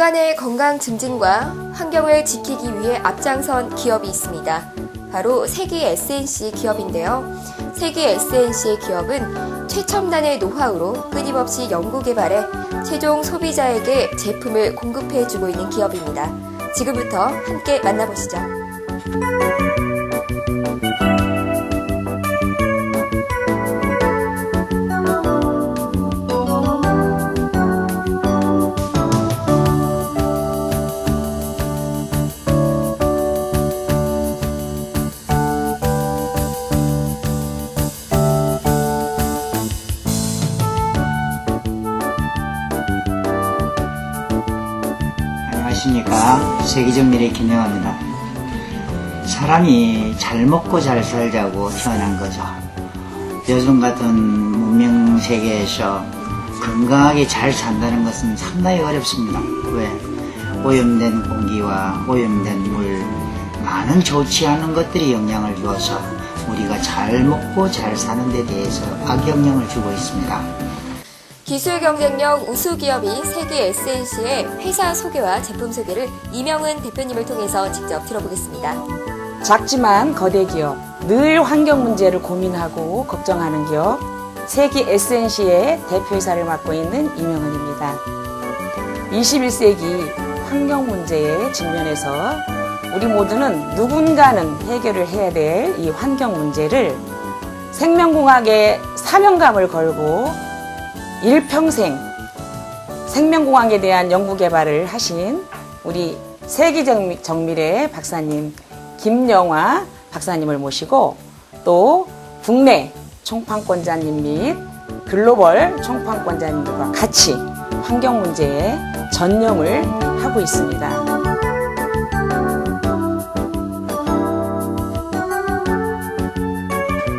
인간의 건강 증진과 환경을 지키기 위해 앞장선 기업이 있습니다. 바로 세기 SNC 기업인데요. 세기 SNC의 기업은 최첨단의 노하우로 끊임없이 연구 개발해 최종 소비자에게 제품을 공급해주고 있는 기업입니다. 지금부터 함께 만나보시죠. 안녕하십니까. 세계적 미래 김영하입니다. 사람이 잘 먹고 잘 살자고 태어난 거죠. 요즘 같은 문명 세계에서 건강하게 잘 산다는 것은 상당히 어렵습니다. 왜? 오염된 공기와 오염된 물, 많은 좋지 않은 것들이 영향을 주어서 우리가 잘 먹고 잘 사는 데 대해서 악영향을 주고 있습니다. 기술 경쟁력 우수 기업인 세기 SNC의 회사 소개와 제품 소개를 이명은 대표님을 통해서 직접 들어보겠습니다. 작지만 거대 기업, 늘 환경 문제를 고민하고 걱정하는 기업, 세기 SNC의 대표이사를 맡고 있는 이명은입니다. 21세기 환경 문제에 직면해서 우리 모두는 누군가는 해결을 해야 될 이 환경 문제를 생명공학에 사명감을 걸고 일평생 생명공학에 대한 연구개발을 하신 우리 세기정밀의 박사님 김영화 박사님을 모시고 또 국내 총판권자님 및 글로벌 총판권자님들과 같이 환경 문제에 전념을 하고 있습니다.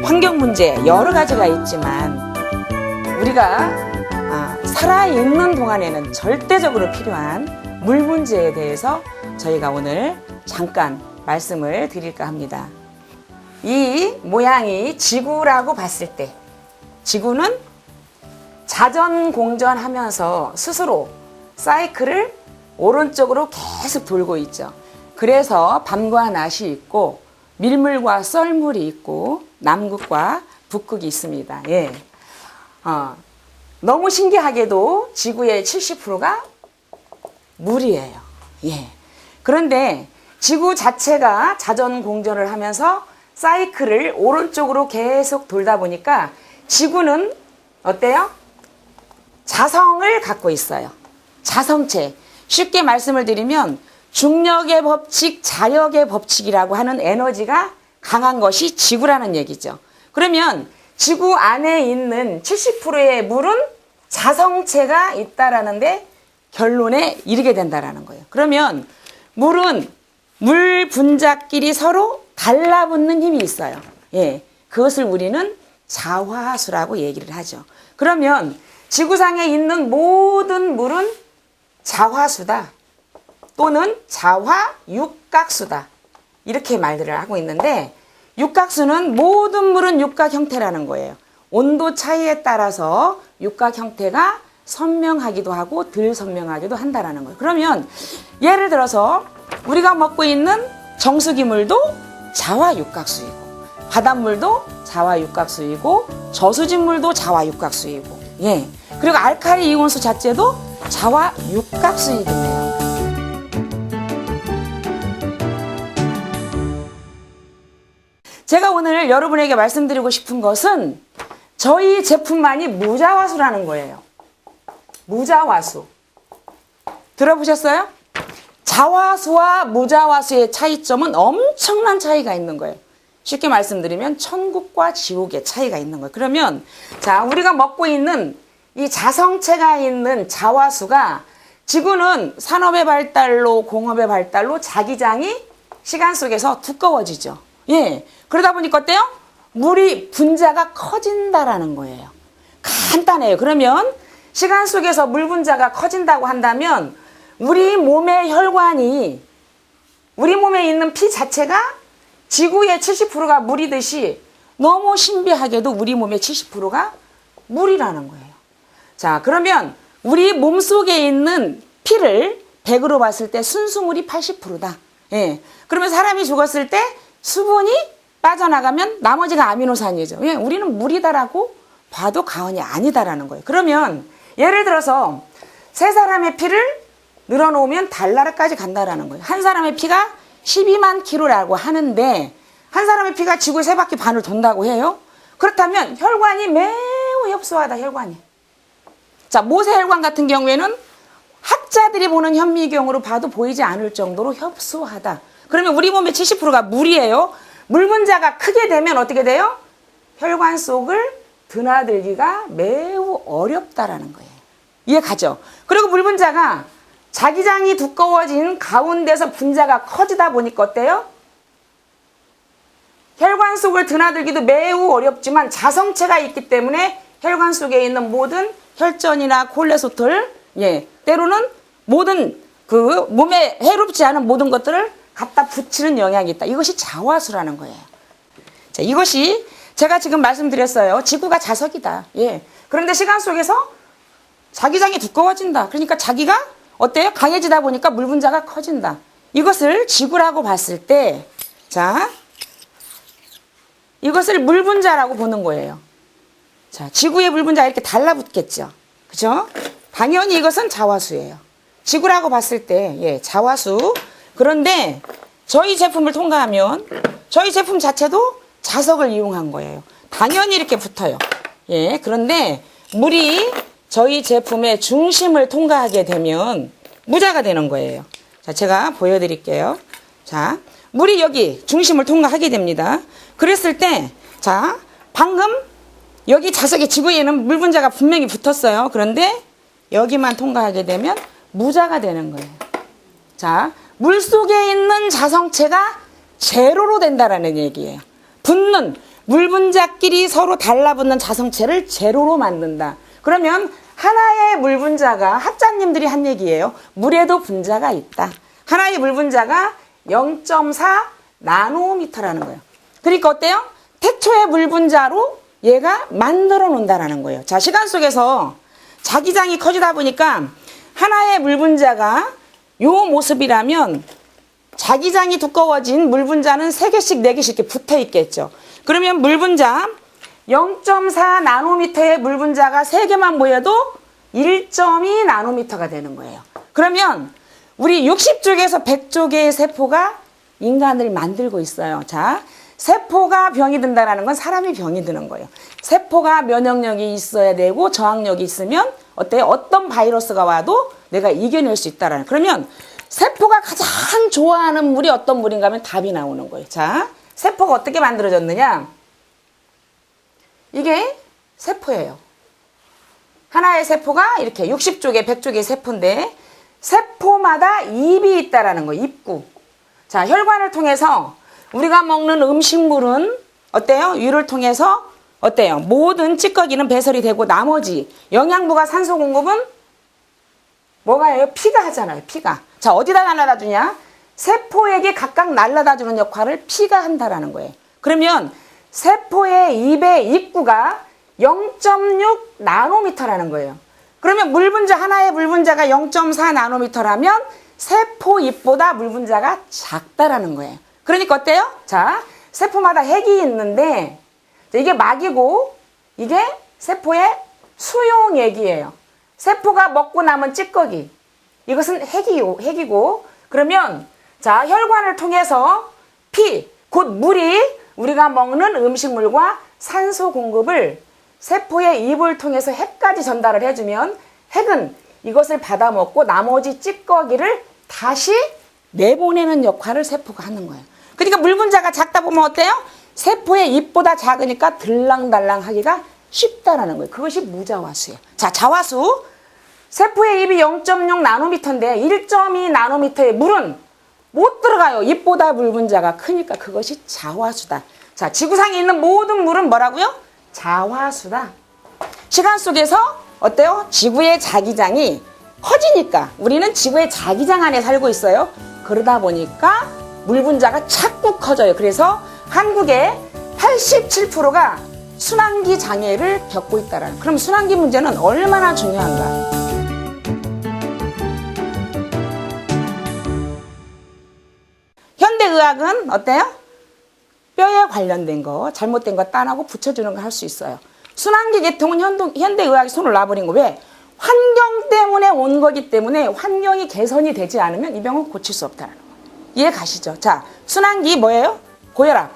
환경 문제 여러 가지가 있지만 우리가 살아있는 동안에는 절대적으로 필요한 물 문제에 대해서 저희가 오늘 잠깐 말씀을 드릴까 합니다. 이 모양이 지구라고 봤을 때 지구는 자전공전하면서 스스로 사이클을 오른쪽으로 계속 돌고 있죠. 그래서 밤과 낮이 있고 밀물과 썰물이 있고 남극과 북극이 있습니다. 예. 너무 신기하게도 지구의 70%가 물이에요. 예. 그런데 지구 자체가 자전공전을 하면서 사이클을 오른쪽으로 계속 돌다 보니까 지구는 어때요? 자성을 갖고 있어요. 자성체. 쉽게 말씀을 드리면 중력의 법칙, 자력의 법칙이라고 하는 에너지가 강한 것이 지구라는 얘기죠. 그러면 지구 안에 있는 70%의 물은 자성체가 있다라는데 결론에 이르게 된다라는 거예요. 그러면 물은 물 분자끼리 서로 달라붙는 힘이 있어요. 예, 그것을 우리는 자화수라고 얘기를 하죠. 그러면 지구상에 있는 모든 물은 자화수다 또는 자화육각수다 이렇게 말들을 하고 있는데 육각수는 모든 물은 육각 형태라는 거예요. 온도 차이에 따라서 육각 형태가 선명하기도 하고 덜 선명하기도 한다라는 거예요. 그러면 예를 들어서 우리가 먹고 있는 정수기물도 자화육각수이고 바닷물도 자화육각수이고 저수진물도 자화육각수이고 예. 그리고 알칼리 이온수 자체도 자화육각수이겠네요. 제가 오늘 여러분에게 말씀드리고 싶은 것은 저희 제품만이 무자화수라는 거예요. 무자화수. 들어보셨어요? 자화수와 무자화수의 차이점은 엄청난 차이가 있는 거예요. 쉽게 말씀드리면 천국과 지옥의 차이가 있는 거예요. 그러면 자, 우리가 먹고 있는 이 자성체가 있는 자화수가 지구는 산업의 발달로 공업의 발달로 자기장이 시간 속에서 두꺼워지죠. 예. 그러다 보니까 어때요? 물이 분자가 커진다라는 거예요. 간단해요. 그러면 시간 속에서 물 분자가 커진다고 한다면 우리 몸의 혈관이 우리 몸에 있는 피 자체가 지구의 70%가 물이듯이 너무 신비하게도 우리 몸의 70%가 물이라는 거예요. 자, 그러면 우리 몸속에 있는 피를 100으로 봤을 때 순수물이 80%다. 예. 그러면 사람이 죽었을 때 수분이 빠져나가면 나머지가 아미노산이죠. 예. 우리는 물이다라고 봐도 과언이 아니다라는 거예요. 그러면 예를 들어서 세 사람의 피를 늘어놓으면 달나라까지 간다라는 거예요. 한 사람의 피가 12만 킬로라고 하는데 한 사람의 피가 지구의 세 바퀴 반을 돈다고 해요. 그렇다면 혈관이 매우 협소하다. 혈관이. 자, 모세혈관 같은 경우에는 학자들이 보는 현미경으로 봐도 보이지 않을 정도로 협소하다. 그러면 우리 몸의 70%가 물이에요. 물 분자가 크게 되면 어떻게 돼요? 혈관 속을 드나들기가 매우 어렵다라는 거예요. 이해 가죠? 그리고 물 분자가 자기장이 두꺼워진 가운데서 분자가 커지다 보니까 어때요? 혈관 속을 드나들기도 매우 어렵지만 자성체가 있기 때문에 혈관 속에 있는 모든 혈전이나 콜레스테롤, 예, 때로는 모든 그 몸에 해롭지 않은 모든 것들을 갖다 붙이는 영향이 있다. 이것이 자화수라는 거예요. 자, 이것이 제가 지금 말씀드렸어요. 지구가 자석이다. 예. 그런데 시간 속에서 자기장이 두꺼워진다. 그러니까 자기가 어때요? 강해지다 보니까 물 분자가 커진다. 이것을 지구라고 봤을 때, 자, 이것을 물 분자라고 보는 거예요. 자, 지구의 물 분자가 이렇게 달라붙겠죠. 그죠? 당연히 이것은 자화수예요. 지구라고 봤을 때, 예, 자화수. 그런데 저희 제품을 통과하면 저희 제품 자체도 자석을 이용한 거예요. 당연히 이렇게 붙어요. 예, 그런데 물이 저희 제품의 중심을 통과하게 되면 무자가 되는 거예요. 자, 제가 보여드릴게요. 자, 물이 여기 중심을 통과하게 됩니다. 그랬을 때, 자, 방금 여기 자석의 지구에는 물 분자가 분명히 붙었어요. 그런데 여기만 통과하게 되면 무자가 되는 거예요. 자, 물 속에 있는 자성체가 제로로 된다라는 얘기예요. 붙는 물 분자끼리 서로 달라붙는 자성체를 제로로 만든다. 그러면 하나의 물 분자가 학자님들이 한 얘기예요. 물에도 분자가 있다. 하나의 물 분자가 0.4 나노미터라는 거예요. 그러니까 어때요? 태초의 물 분자로 얘가 만들어 놓는다라는 거예요. 자, 시간 속에서 자기장이 커지다 보니까 하나의 물 분자가 요 모습이라면 자기장이 두꺼워진 물 분자는 3개씩 4개씩 이렇게 붙어 있겠죠. 그러면 물 분자 0.4 나노미터의 물 분자가 3개만 모여도 1.2 나노미터가 되는 거예요. 그러면 우리 60쪽에서 100쪽의 세포가 인간을 만들고 있어요. 자, 세포가 병이 든다는 건 사람이 병이 드는 거예요. 세포가 면역력이 있어야 되고 저항력이 있으면 어때요? 어떤 바이러스가 와도 내가 이겨낼 수 있다라는. 그러면 세포가 가장 좋아하는 물이 어떤 물인가 하면 답이 나오는 거예요. 자, 세포가 어떻게 만들어졌느냐? 이게 세포예요. 하나의 세포가 이렇게 60쪽에 100쪽의 세포인데 세포마다 입이 있다라는 거예요. 입구. 자, 혈관을 통해서 우리가 먹는 음식물은 어때요? 위를 통해서 어때요? 모든 찌꺼기는 배설이 되고 나머지 영양분과 산소 공급은 뭐가 해요? 피가 하잖아요. 피가. 자, 어디다 날라다 주냐? 세포에게 각각 날라다 주는 역할을 피가 한다라는 거예요. 그러면 세포의 입의 입구가 0.6 나노미터라는 거예요. 그러면 물 분자 하나의 물 분자가 0.4 나노미터라면 세포 입보다 물 분자가 작다라는 거예요. 그러니까 어때요? 자, 세포마다 핵이 있는데 이게 막이고 이게 세포의 수용액이에요. 세포가 먹고 남은 찌꺼기. 이것은 핵이고 그러면 자, 혈관을 통해서 피, 곧 물이 우리가 먹는 음식물과 산소 공급을 세포의 입을 통해서 핵까지 전달을 해주면 핵은 이것을 받아먹고 나머지 찌꺼기를 다시 내보내는 역할을 세포가 하는 거예요. 그러니까 물 분자가 작다 보면 어때요? 세포의 입보다 작으니까 들랑달랑 하기가 쉽다라는 거예요. 그것이 무자화수예요. 자, 자화수. 세포의 입이 0.6 나노미터인데 1.2 나노미터의 물은 못 들어가요. 입보다 물 분자가 크니까 그것이 자화수다. 자, 지구상에 있는 모든 물은 뭐라고요? 자화수다. 시간 속에서 어때요? 지구의 자기장이 커지니까 우리는 지구의 자기장 안에 살고 있어요. 그러다 보니까 물 분자가 자꾸 커져요. 그래서 한국의 87%가 순환기 장애를 겪고 있다라는. 그럼 순환기 문제는 얼마나 중요한가? 현대의학은 어때요? 뼈에 관련된 거, 잘못된 거 따나고 붙여주는 거 할 수 있어요. 순환기 계통은 현대의학이 손을 놔버린 거 왜? 환경 때문에 온 거기 때문에 환경이 개선이 되지 않으면 이 병은 고칠 수 없다는 거. 이해 가시죠? 자, 순환기 뭐예요? 고혈압,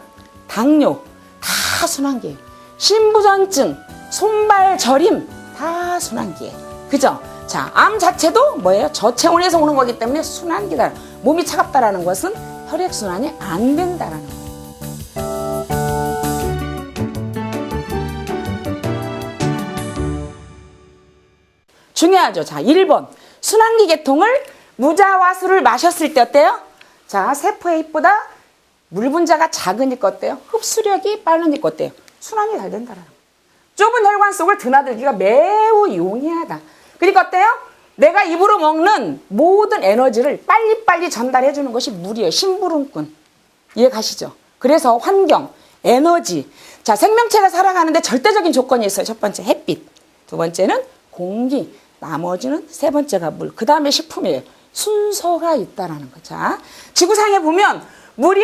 당뇨, 다 순환기예요. 신부전증, 손발 저림, 다 순환기예요. 그죠? 자, 암 자체도 뭐예요? 저체온에서 오는 거기 때문에 순환기다. 몸이 차갑다라는 것은 혈액순환이 안 된다라는 거예요. 중요하죠. 자, 1번. 순환기 계통을 무자와수를 마셨을 때 어때요? 자, 세포의 입보다 물 분자가 작으니까 어때요? 흡수력이 빠르니까 어때요? 순환이 잘 된다라는 거예요. 좁은 혈관 속을 드나들기가 매우 용이하다. 그러니까 어때요? 내가 입으로 먹는 모든 에너지를 빨리빨리 전달해 주는 것이 물이에요. 심부름꾼. 이해 가시죠? 그래서 환경, 에너지. 자, 생명체가 살아가는데 절대적인 조건이 있어요. 첫 번째, 햇빛. 두 번째는 공기. 나머지는 세 번째가 물. 그 다음에 식품이에요. 순서가 있다라는 거. 자, 지구상에 보면 물이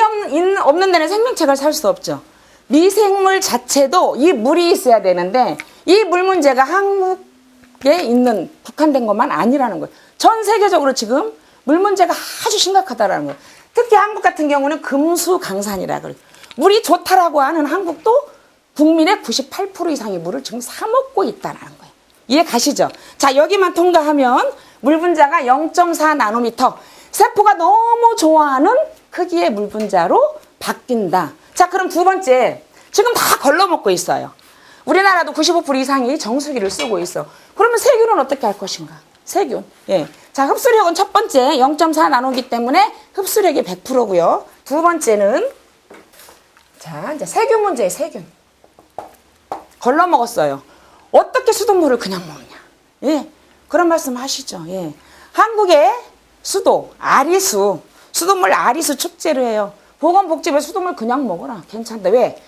없는 데는 생명체가 살 수 없죠. 미생물 자체도 이 물이 있어야 되는데 이 물 문제가 한국에 있는 국한된 것만 아니라는 거예요. 전 세계적으로 지금 물 문제가 아주 심각하다라는 거예요. 특히 한국 같은 경우는 금수강산이라 그래요. 물이 좋다라고 하는 한국도 국민의 98% 이상의 물을 지금 사 먹고 있다는 거예요. 이해 가시죠? 자, 여기만 통과하면 물 분자가 0.4 나노미터. 세포가 너무 좋아하는 크기의 물 분자로 바뀐다. 자, 그럼 두 번째. 지금 다 걸러먹고 있어요. 우리나라도 95% 이상이 정수기를 쓰고 있어. 그러면 세균은 어떻게 할 것인가? 세균. 예. 자, 흡수력은 첫 번째 0.4 나노기 때문에 흡수력이 100%고요. 두 번째는 자, 이제 세균 문제예요. 세균. 걸러먹었어요. 어떻게 수돗물을 그냥 먹냐? 예. 그런 말씀 하시죠. 예. 한국의 수도, 아리수, 수돗물 아리수 축제를 해요. 보건복지부에 수돗물 그냥 먹어라. 괜찮다. 왜?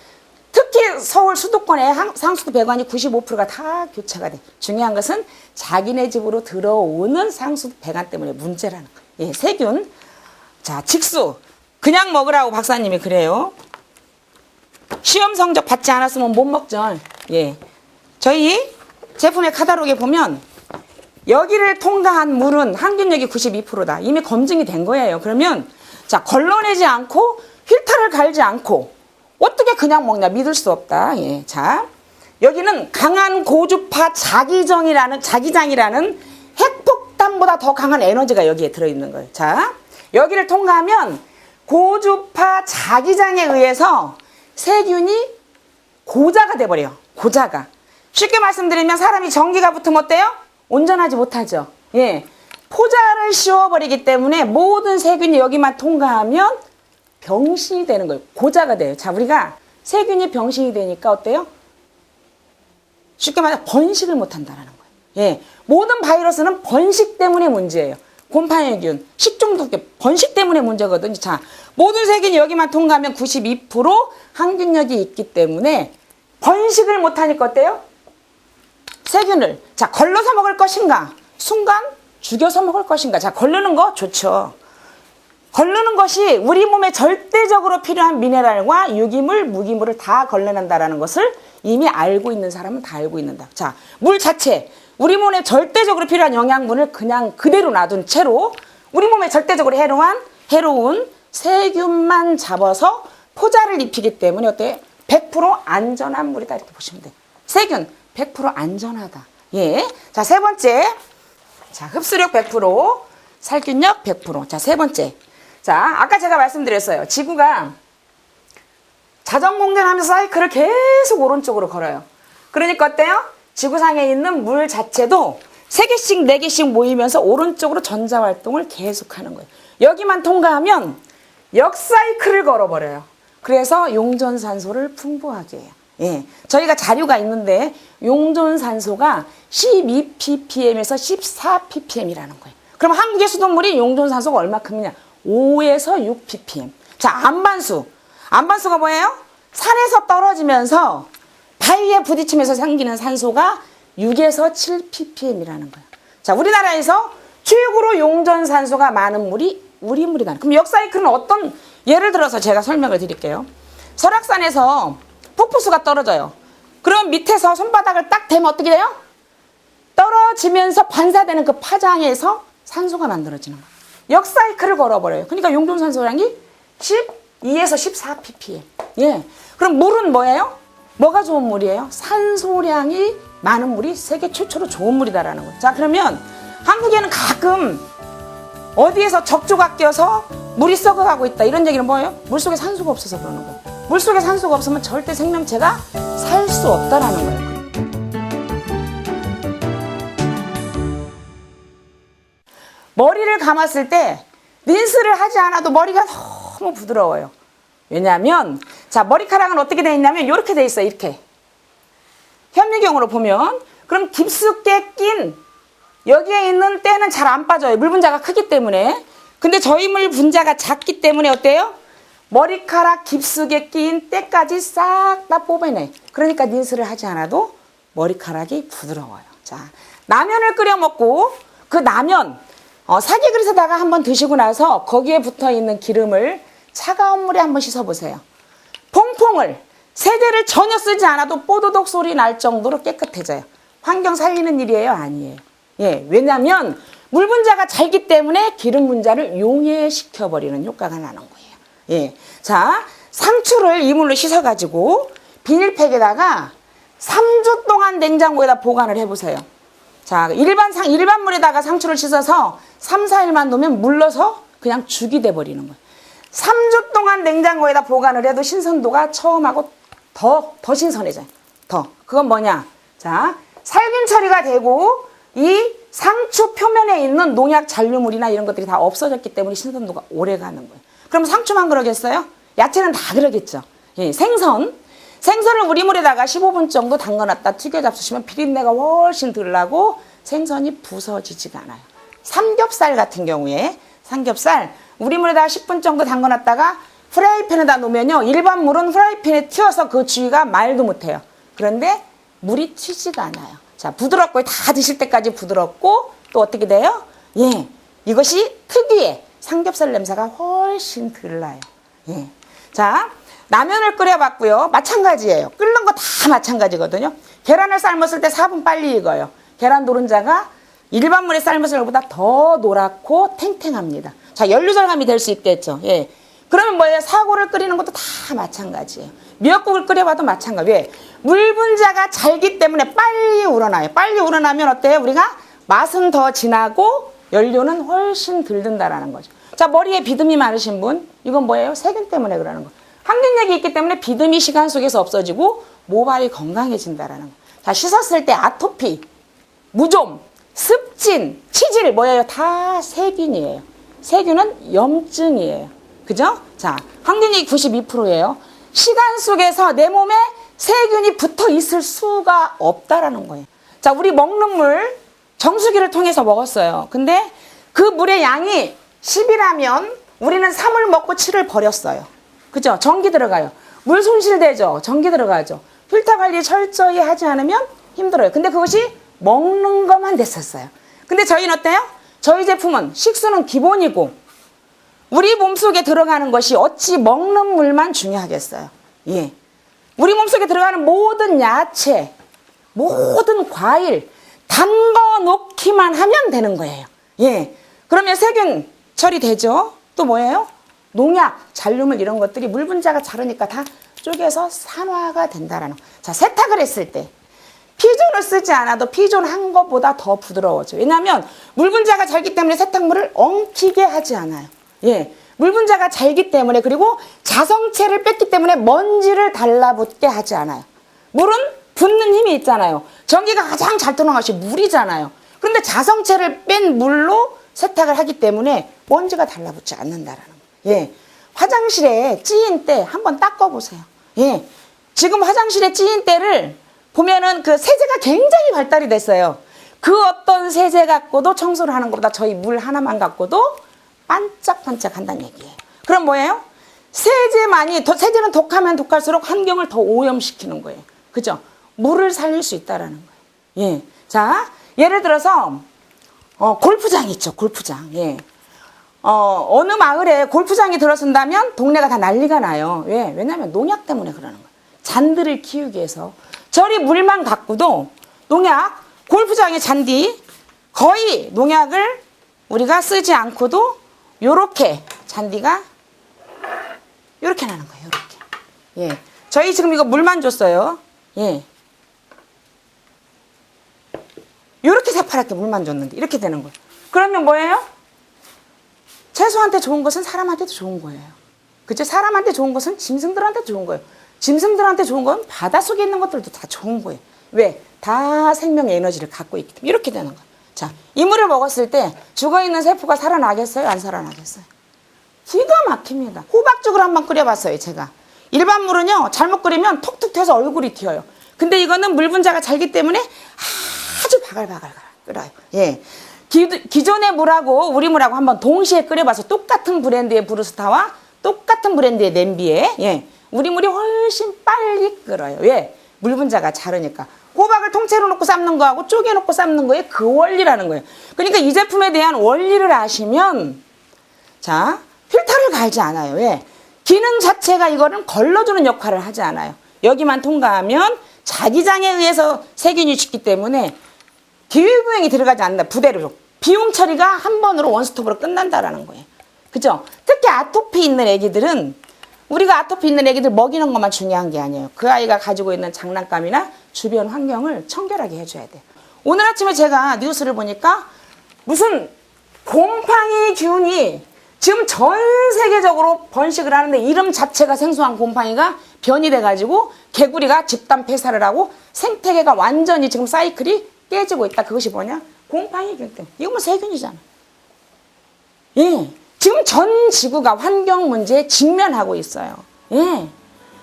특히 서울 수도권의 상수도 배관이 95%가 다 교체가 돼. 중요한 것은 자기네 집으로 들어오는 상수도 배관 때문에 문제라는 거예요. 예, 세균. 자, 직수. 그냥 먹으라고 박사님이 그래요. 시험 성적 받지 않았으면 못 먹죠. 예. 저희 제품의 카탈로그에 보면 여기를 통과한 물은 항균력이 92%다. 이미 검증이 된 거예요. 그러면 자, 걸러내지 않고 필터를 갈지 않고 어떻게 그냥 먹냐? 믿을 수 없다. 예. 자, 여기는 강한 고주파 자기장이라는 핵폭탄보다 더 강한 에너지가 여기에 들어있는 거예요. 자, 여기를 통과하면 고주파 자기장에 의해서 세균이 고자가 돼버려요. 고자가. 쉽게 말씀드리면 사람이 전기가 붙으면 어때요? 온전하지 못하죠. 예. 포자를 씌워버리기 때문에 모든 세균이 여기만 통과하면 병신이 되는 거예요. 고자가 돼요. 자, 우리가 세균이 병신이 되니까 어때요? 쉽게 말해 번식을 못한다는 거예요. 예. 모든 바이러스는 번식 때문에 문제예요. 곰팡이균, 식중독, 번식 때문에 문제거든요. 자, 모든 세균이 여기만 통과하면 92% 항균력이 있기 때문에 번식을 못하니까 어때요? 세균을 자 걸러서 먹을 것인가? 순간 죽여서 먹을 것인가? 자, 걸르는 거 좋죠. 걸르는 것이 우리 몸에 절대적으로 필요한 미네랄과 유기물, 무기물을 다 걸러낸다라는 것을 이미 알고 있는 사람은 다 알고 있는다. 자, 물 자체, 우리 몸에 절대적으로 필요한 영양분을 그냥 그대로 놔둔 채로 우리 몸에 절대적으로 해로운 세균만 잡아서 포자를 입히기 때문에 어때? 100% 안전한 물이다 이렇게 보시면 돼요. 세균 100% 안전하다. 예. 자, 세 번째. 자, 흡수력 100%, 살균력 100%. 자, 세 번째. 자, 아까 제가 말씀드렸어요. 지구가 자전 공전하면서 사이클을 계속 오른쪽으로 걸어요. 그러니까 어때요? 지구상에 있는 물 자체도 3개씩 4개씩 모이면서 오른쪽으로 전자활동을 계속하는 거예요. 여기만 통과하면 역사이클을 걸어버려요. 그래서 용존산소를 풍부하게 해요. 예, 저희가 자료가 있는데 용존산소가 12ppm에서 14ppm이라는 거예요. 그럼 한국의 수돗물이 용존산소가 얼마큼이냐? 5에서 6ppm. 자, 안반수가 뭐예요? 산에서 떨어지면서 바위에 부딪히면서 생기는 산소가 6에서 7ppm이라는 거예요. 자, 우리나라에서 최고로 용존산소가 많은 물이 우리 물이다. 그럼 역사이클은 어떤 예를 들어서 제가 설명을 드릴게요. 설악산에서 폭포수가 떨어져요. 그럼 밑에서 손바닥을 딱 대면 어떻게 돼요? 떨어지면서 반사되는 그 파장에서 산소가 만들어지는 거예요. 역사이클을 걸어버려요. 그러니까 용존산소량이 12에서 14 ppm. 예. 그럼 물은 뭐예요? 뭐가 좋은 물이에요? 산소량이 많은 물이 세계 최초로 좋은 물이다라는 거예요. 자, 그러면 한국에는 가끔 어디에서 적조가 껴서 물이 썩어가고 있다 이런 얘기는 뭐예요? 물속에 산소가 없어서 그러는 거예요. 물속에 산소가 없으면 절대 생명체가 살 수 없다라는 거예요. 머리를 감았을 때 린스를 하지 않아도 머리가 너무 부드러워요. 왜냐하면 자, 머리카락은 어떻게 돼 있냐면 이렇게 돼 있어요. 이렇게 현미경으로 보면 그럼 깊숙이 낀 여기에 있는 때는 잘 안 빠져요. 물 분자가 크기 때문에. 근데 저희 물 분자가 작기 때문에 어때요? 머리카락 깊숙이 낀 때까지 싹 다 뽑아내. 그러니까 린스를 하지 않아도 머리카락이 부드러워요. 자, 라면을 끓여 먹고 그 라면 사기 그릇에다가 한번 드시고 나서 거기에 붙어 있는 기름을 차가운 물에 한번 씻어보세요. 퐁퐁을 세제를 전혀 쓰지 않아도 뽀드독 소리 날 정도로 깨끗해져요. 환경 살리는 일이에요? 아니에요. 예, 왜냐하면 물 분자가 잘기 때문에 기름 분자를 용해시켜버리는 효과가 나는 거예요. 예, 자, 상추를 이물로 씻어가지고 비닐팩에다가 3주 동안 냉장고에다 보관을 해보세요. 자, 일반 물에다가 상추를 씻어서 3, 4일만 놓으면 물러서 그냥 죽이 돼버리는 거예요. 3주 동안 냉장고에다 보관을 해도 신선도가 처음하고 더 신선해져요. 그건 뭐냐? 자, 살균 처리가 되고 이 상추 표면에 있는 농약 잔류물이나 이런 것들이 다 없어졌기 때문에 신선도가 오래 가는 거예요. 그럼 상추만 그러겠어요? 야채는 다 그러겠죠. 예, 생선을 우리물에다가 15분 정도 담가놨다 튀겨 잡수시면 비린내가 훨씬 덜 나고 생선이 부서지지가 않아요. 삼겹살 같은 경우에 삼겹살 우리물에다가 10분 정도 담가놨다가 프라이팬에다 놓으면요, 일반 물은 프라이팬에 튀어서 그 주위가 말도 못해요. 그런데 물이 튀지가 않아요. 자, 부드럽고 다 드실 때까지 부드럽고 또 어떻게 돼요? 예, 이것이 특유의 삼겹살 냄새가 훨씬 덜 나요. 예, 자, 라면을 끓여봤고요. 마찬가지예요. 끓는 거 다 마찬가지거든요. 계란을 삶았을 때 4분 빨리 익어요. 계란 노른자가 일반 물에 삶았을 때보다 더 노랗고 탱탱합니다. 자, 연료 절감이 될 수 있겠죠. 예. 그러면 뭐예요? 사고를 끓이는 것도 다 마찬가지예요. 미역국을 끓여봐도 마찬가지. 왜? 물 분자가 잘기 때문에 빨리 우러나요. 빨리 우러나면 어때요? 우리가 맛은 더 진하고 연료는 훨씬 덜 든다라는 거죠. 자, 머리에 비듬이 많으신 분, 이건 뭐예요? 세균 때문에 그러는 거. 항균력이 있기 때문에 비듬이 시간 속에서 없어지고 모발이 건강해진다라는 거. 자, 씻었을 때 아토피, 무좀, 습진, 치질 뭐예요? 다 세균이에요. 세균은 염증이에요. 그죠? 자, 항균력이 92%예요. 시간 속에서 내 몸에 세균이 붙어 있을 수가 없다라는 거예요. 자, 우리 먹는 물 정수기를 통해서 먹었어요. 근데 그 물의 양이 10이라면 우리는 3을 먹고 7을 버렸어요. 그죠? 전기 들어가요. 물 손실되죠? 전기 들어가죠. 필터 관리 철저히 하지 않으면 힘들어요. 근데 그것이 먹는 것만 됐었어요. 근데 저희는 어때요? 저희 제품은 식수는 기본이고 우리 몸속에 들어가는 것이 어찌 먹는 물만 중요하겠어요. 예. 우리 몸속에 들어가는 모든 야채, 모든 과일 담궈 놓기만 하면 되는 거예요. 예. 그러면 세균 처리되죠? 또 뭐예요? 농약, 잔류물 이런 것들이 물 분자가 자르니까 다 쪼개서 산화가 된다라는 거. 자, 세탁을 했을 때 피존을 쓰지 않아도 피존한 것보다 더 부드러워져. 왜냐하면 물 분자가 잘기 때문에 세탁물을 엉키게 하지 않아요. 예, 물 분자가 잘기 때문에, 그리고 자성체를 뺐기 때문에 먼지를 달라붙게 하지 않아요. 물은 붓는 힘이 있잖아요. 전기가 가장 잘 통하는 것이 물이잖아요. 그런데 자성체를 뺀 물로 세탁을 하기 때문에 먼지가 달라붙지 않는다라는 거예요. 예, 화장실에 찌인 때 한번 닦아보세요. 예, 지금 화장실에 찌인 때를 보면은 그 세제가 굉장히 발달이 됐어요. 그 어떤 세제 갖고도 청소를 하는 것보다 저희 물 하나만 갖고도 반짝반짝 한다는 얘기예요. 그럼 뭐예요? 세제는 독하면 독할수록 환경을 더 오염시키는 거예요. 그죠? 물을 살릴 수 있다라는 거예요. 예. 자, 예를 들어서, 골프장 있죠, 골프장. 예. 어느 마을에 골프장이 들어선다면 동네가 다 난리가 나요. 왜? 왜냐면 농약 때문에 그러는 거예요. 잔디를 키우기 위해서. 저리 물만 가꾸도 농약, 골프장의 잔디, 거의 농약을 우리가 쓰지 않고도 요렇게 잔디가 요렇게 나는 거예요. 요렇게. 예. 저희 지금 이거 물만 줬어요. 예. 요렇게 새파랗게 물만 줬는데 이렇게 되는 거예요. 그러면 뭐예요? 채소한테 좋은 것은 사람한테도 좋은 거예요. 그죠? 사람한테 좋은 것은 짐승들한테 좋은 거예요. 짐승들한테 좋은 건 바닷속에 있는 것들도 다 좋은 거예요. 왜? 다 생명의 에너지를 갖고 있기 때문에 이렇게 되는 거예요. 자, 이 물을 먹었을 때 죽어있는 세포가 살아나겠어요? 안 살아나겠어요? 기가 막힙니다. 호박죽을 한번 끓여봤어요, 제가. 일반 물은요, 잘못 끓이면 톡톡 튀어서 얼굴이 튀어요. 근데 이거는 물 분자가 잘기 때문에 아주 바글바글 끓어요. 예. 기존의 물하고 우리 물하고 한번 동시에 끓여봐서 똑같은 브랜드의 브루스타와 똑같은 브랜드의 냄비에, 예. 우리 물이 훨씬 빨리 끓어요. 왜? 물 분자가 자르니까. 호박을 통째로 놓고 삶는 거하고 쪼개놓고 삶는 거에 그 원리라는 거예요. 그러니까 이 제품에 대한 원리를 아시면, 자, 필터를 갈지 않아요. 왜? 기능 자체가 이거는 걸러주는 역할을 하지 않아요. 여기만 통과하면 자기장에 의해서 세균이 죽기 때문에 기후부행이 들어가지 않는다. 부대로. 비용 처리가 한 번으로 원스톱으로 끝난다라는 거예요. 그죠? 특히 아토피 있는 애기들은 우리가 아토피 있는 애기들 먹이는 것만 중요한 게 아니에요. 그 아이가 가지고 있는 장난감이나 주변 환경을 청결하게 해줘야 돼요. 오늘 아침에 제가 뉴스를 보니까 무슨 곰팡이 균이 지금 전 세계적으로 번식을 하는데 이름 자체가 생소한 곰팡이가 변이 돼가지고 개구리가 집단 폐사를 하고 생태계가 완전히 지금 사이클이 깨지고 있다. 그것이 뭐냐? 곰팡이균 때문에. 이건 뭐 세균이잖아. 예. 지금 전 지구가 환경 문제에 직면하고 있어요. 예.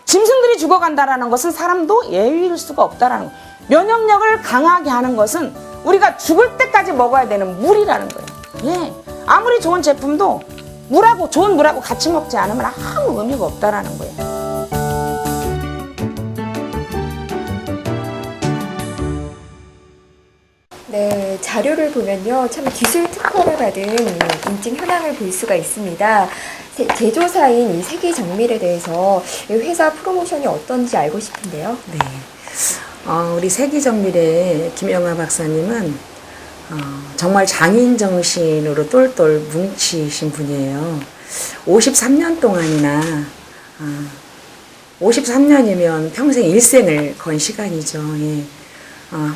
짐승들이 죽어간다라는 것은 사람도 예의일 수가 없다라는 거예요. 면역력을 강하게 하는 것은 우리가 죽을 때까지 먹어야 되는 물이라는 거예요. 예. 아무리 좋은 제품도 물하고 좋은 물하고 같이 먹지 않으면 아무 의미가 없다라는 거예요. 네, 자료를 보면요. 참 기술 특허를 받은 인증 현황을 볼 수가 있습니다. 제조사인 이 세기정밀에 대해서 이 회사 프로모션이 어떤지 알고 싶은데요. 네. 우리 세기정밀의 김영아 박사님은 정말 장인 정신으로 똘똘 뭉치신 분이에요. 53년 동안이나 53년이면 평생 일생을 건 시간이죠. 예.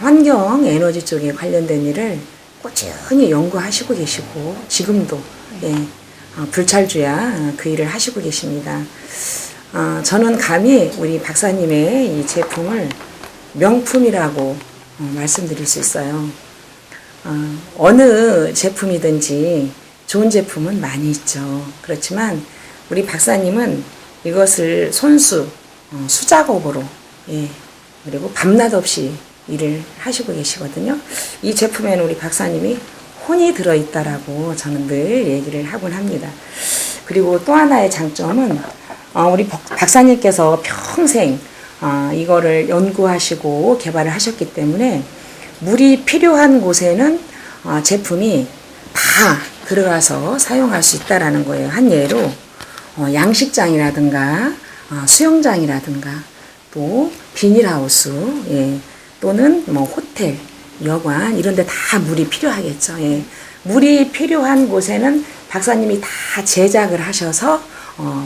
환경 에너지 쪽에 관련된 일을 꾸준히 연구하시고 계시고 지금도 예, 불찰주야 그 일을 하시고 계십니다. 저는 감히 우리 박사님의 이 제품을 명품이라고 말씀드릴 수 있어요. 어느 제품이든지 좋은 제품은 많이 있죠. 그렇지만 우리 박사님은 이것을 손수 수작업으로 예, 그리고 밤낮 없이 일을 하시고 계시거든요. 이 제품에는 우리 박사님이 혼이 들어있다라고 저는 늘 얘기를 하곤 합니다. 그리고 또 하나의 장점은 우리 박사님께서 평생 이거를 연구하시고 개발을 하셨기 때문에 물이 필요한 곳에는 제품이 다 들어가서 사용할 수 있다라는 거예요. 한 예로 양식장이라든가 수영장이라든가 또 비닐하우스 예. 또는 뭐 호텔, 여관 이런 데 다 물이 필요하겠죠. 예. 물이 필요한 곳에는 박사님이 다 제작을 하셔서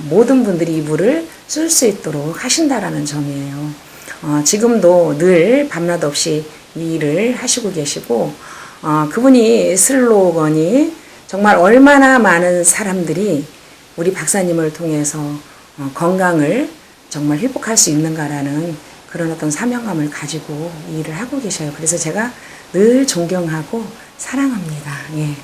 모든 분들이 이 물을 쓸 수 있도록 하신다라는 점이에요. 지금도 늘 밤낮 없이 이 일을 하시고 계시고 그분이 슬로건이 정말 얼마나 많은 사람들이 우리 박사님을 통해서 건강을 정말 회복할 수 있는가라는 그런 어떤 사명감을 가지고 이 일을 하고 계셔요. 그래서 제가 늘 존경하고 사랑합니다. 예.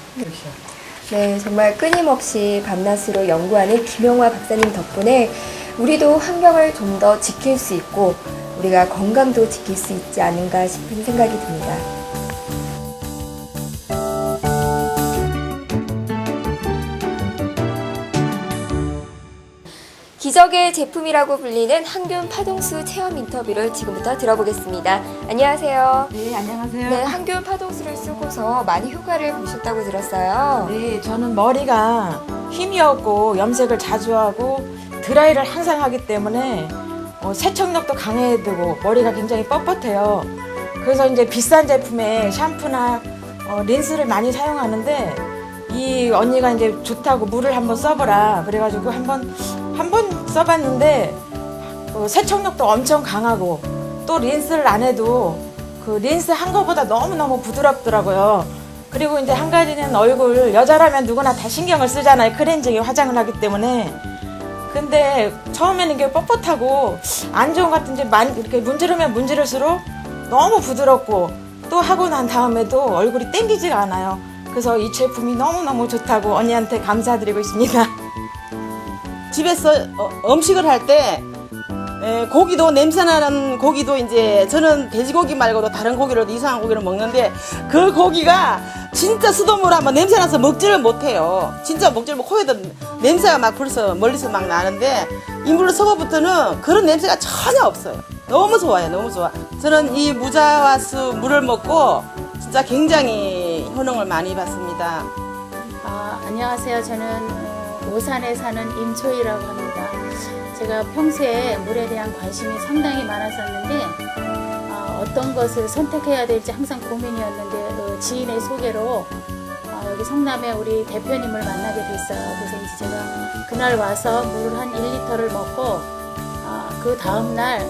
네, 정말 끊임없이 밤낮으로 연구하는 김영화 박사님 덕분에 우리도 환경을 좀 더 지킬 수 있고 우리가 건강도 지킬 수 있지 않은가 싶은 생각이 듭니다. 기적의 제품이라고 불리는 항균 파동수 체험 인터뷰를 지금부터 들어보겠습니다. 안녕하세요. 네, 안녕하세요. 네, 항균 파동수를 쓰고서 많이 효과를 보셨다고 들었어요. 네, 저는 머리가 힘이 없고 염색을 자주 하고 드라이를 항상 하기 때문에 세척력도 강해야 되고 머리가 굉장히 뻣뻣해요. 그래서 이제 비싼 제품의 샴푸나 린스를 많이 사용하는데 이 언니가 이제 좋다고 물을 한번 써보라 그래가지고 한번 써봤는데 세척력도 엄청 강하고 또 린스를 안 해도 그 린스 한 거보다 너무너무 부드럽더라고요. 그리고 이제 한 가지는 얼굴, 여자라면 누구나 다 신경을 쓰잖아요. 클렌징에 화장을 하기 때문에. 근데 처음에는 이게 뻣뻣하고 안 좋은 것 같은데 이렇게 문지르면 문지를수록 너무 부드럽고 또 하고 난 다음에도 얼굴이 땡기지가 않아요. 그래서 이 제품이 너무너무 좋다고 언니한테 감사드리고 있습니다. 집에서 음식을 할 때 고기도 냄새나는 고기도 이제 저는 돼지고기 말고도 다른 고기를 이상한 고기를 먹는데 그 고기가 진짜 수돗물 하면 냄새나서 먹지를 못해요. 진짜 먹지를 못 코에도 냄새가 막 벌써 멀리서 막 나는데 이 물을 서고부터는 그런 냄새가 전혀 없어요. 너무 좋아요. 너무 좋아. 저는 이 무자와수 물을 먹고 진짜 굉장히 효능을 많이 받습니다. 안녕하세요. 저는 오산에 사는 임초희라고 합니다. 제가 평소에 물에 대한 관심이 상당히 많았었는데 어떤 것을 선택해야 될지 항상 고민이었는데 지인의 소개로 여기 성남에 우리 대표님을 만나게 됐어요. 그래서 이제 제가 그날 와서 물을 한 1리터를 먹고 그 다음날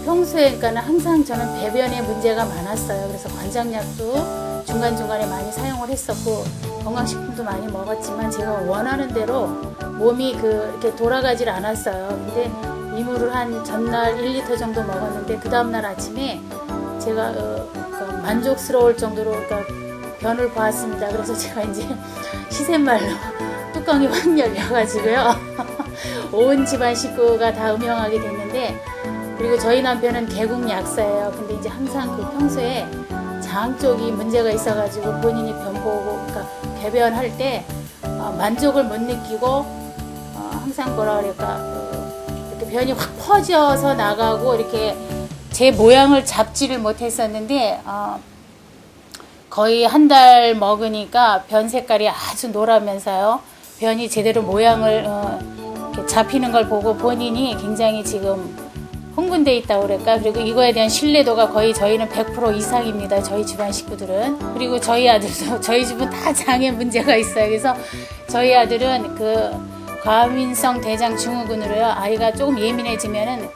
평소에 그러니까 항상 저는 배변에 문제가 많았어요. 그래서 관장약도 중간중간에 많이 사용을 했었고 건강식품도 많이 먹었지만 제가 원하는 대로 몸이 이렇게 돌아가질 않았어요. 근데 이 물을 한 전날 1리터 정도 먹었는데 그 다음날 아침에 제가 만족스러울 정도로 변을 보았습니다. 그래서 제가 이제 시샘말로 뚜껑이 확 열려가지고요. 온 집안 식구가 다 음용하게 됐는데 그리고 저희 남편은 개국 약사예요. 근데 이제 항상 평소에 장 쪽이 문제가 있어가지고 본인이 그러니까 배변할 때 만족을 못 느끼고 항상 뭐라 그럴까 이렇게 변이 확 퍼져서 나가고 이렇게 제 모양을 잡지를 못했었는데 거의 한 달 먹으니까 변 색깔이 아주 노라면서요. 변이 제대로 모양을 이렇게 잡히는 걸 보고 본인이 굉장히 지금 흥분돼 있다고 그럴까. 그리고 이거에 대한 신뢰도가 거의 저희는 100% 이상입니다. 저희 집안 식구들은. 그리고 저희 아들도 저희 집은 다 장에 문제가 있어요. 그래서 저희 아들은 과민성 대장 증후군으로요. 아이가 조금 예민해지면은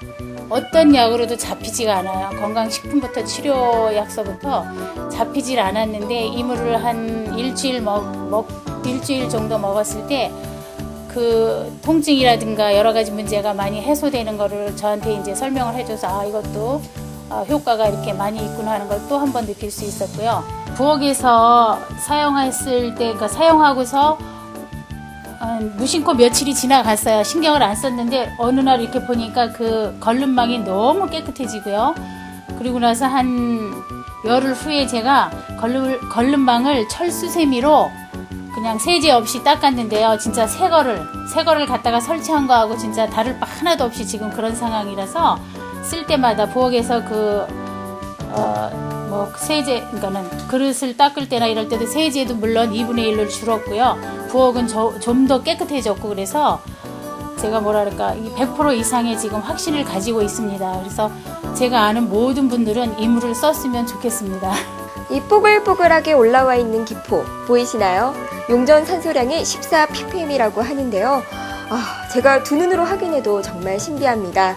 어떤 약으로도 잡히지가 않아요. 건강식품부터 치료약서부터 잡히질 않았는데 이 물을 한 일주일 정도 먹었을 때 그 통증이라든가 여러 가지 문제가 많이 해소되는 거를 저한테 이제 설명을 해줘서 이것도 효과가 이렇게 많이 있구나 하는 걸 또 한 번 느낄 수 있었고요. 부엌에서 사용했을 때, 그러니까 사용하고서 무심코 며칠이 지나갔어요. 신경을 안 썼는데 어느 날 이렇게 보니까 그 걸름망이 너무 깨끗해지고요. 그리고 나서 한 열흘 후에 제가 걸름망을 철수세미로 그냥 세제 없이 닦았는데요. 진짜 새 거를 갖다가 설치한 거하고 진짜 다를 바 하나도 없이 지금 그런 상황이라서 쓸 때마다 부엌에서 세제, 그러니까는 그릇을 닦을 때나 이럴 때도 세제도 물론 2분의 1로 줄었고요. 부엌은 좀 더 깨끗해졌고 그래서 제가 뭐라 그럴까, 100% 이상의 지금 확신을 가지고 있습니다. 그래서 제가 아는 모든 분들은 이 물을 썼으면 좋겠습니다. 이 뽀글뽀글하게 올라와 있는 기포 보이시나요? 용전 산소량이 14ppm이라고 하는데요. 제가 두 눈으로 확인해도 정말 신비합니다.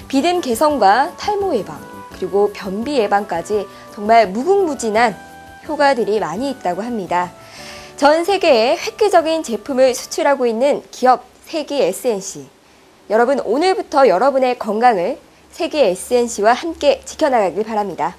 비듬 개선과 탈모 예방, 그리고 변비 예방까지 정말 무궁무진한 효과들이 많이 있다고 합니다. 전 세계에 획기적인 제품을 수출하고 있는 기업 세기 SNC. 여러분, 오늘부터 여러분의 건강을 세기 SNC와 함께 지켜나가길 바랍니다.